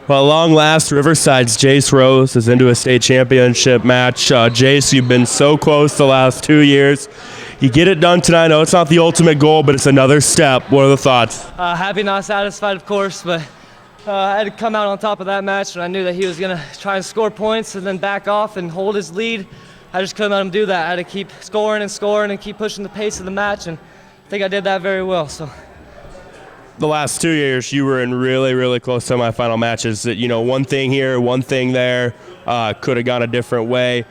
Well, at long last, Riverside's Jace Rose is into a state championship match. Jace, you've been so close the last 2 years. You get it done tonight. I know it's not the ultimate goal, but it's another step. What are the thoughts? Happy, not satisfied, of course, but I had to come out on top of that match, and I knew that he was going to try and score points and then back off and hold his lead. I just couldn't let him do that. I had to keep scoring and keep pushing the pace of the match, and I think I did that very well. So. The last 2 years, you were in really, really close semifinal matches. That, you know, one thing here, one thing there, could have gone a different way.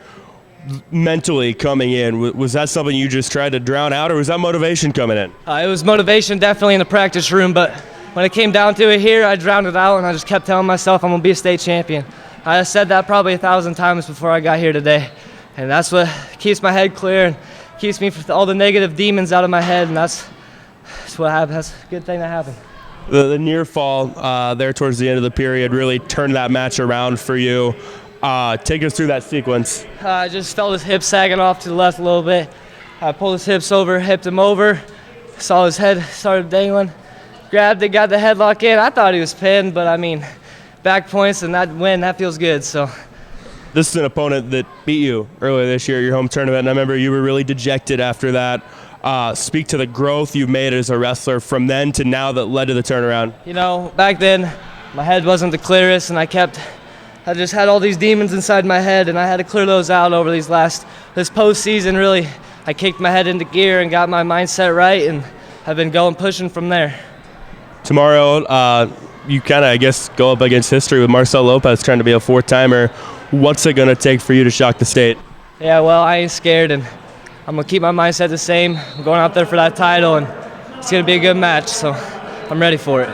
Mentally coming in, was that something you just tried to drown out, or was that motivation coming in? It was motivation definitely in the practice room, but when it came down to it here, I drowned it out, and I just kept telling myself I'm going to be a state champion. I said that probably 1,000 times before I got here today, and that's what keeps my head clear and keeps me all the negative demons out of my head, and that's what happened. That's a good thing that happened. The near fall there towards the end of the period really turned that match around for you. Take us through that sequence. I just felt his hips sagging off to the left a little bit. I pulled his hips over, hipped him over, saw his head started dangling, grabbed it, got the headlock in. I thought he was pinned, but I mean, back points and that win, that feels good. So. This is an opponent that beat you earlier this year at your home tournament, and I remember you were really dejected after that. Speak to the growth you've made as a wrestler from then to now that led to the turnaround. You know, back then, my head wasn't the clearest, and I just had all these demons inside my head, and I had to clear those out over this postseason. Really, I kicked my head into gear and got my mindset right, and I've been pushing from there. Tomorrow, you kind of, I guess, go up against history with Marcel Lopez trying to be a fourth-timer. What's it going to take for you to shock the state? Yeah, well, I ain't scared, and I'm going to keep my mindset the same. I'm going out there for that title, and it's going to be a good match, so I'm ready for it.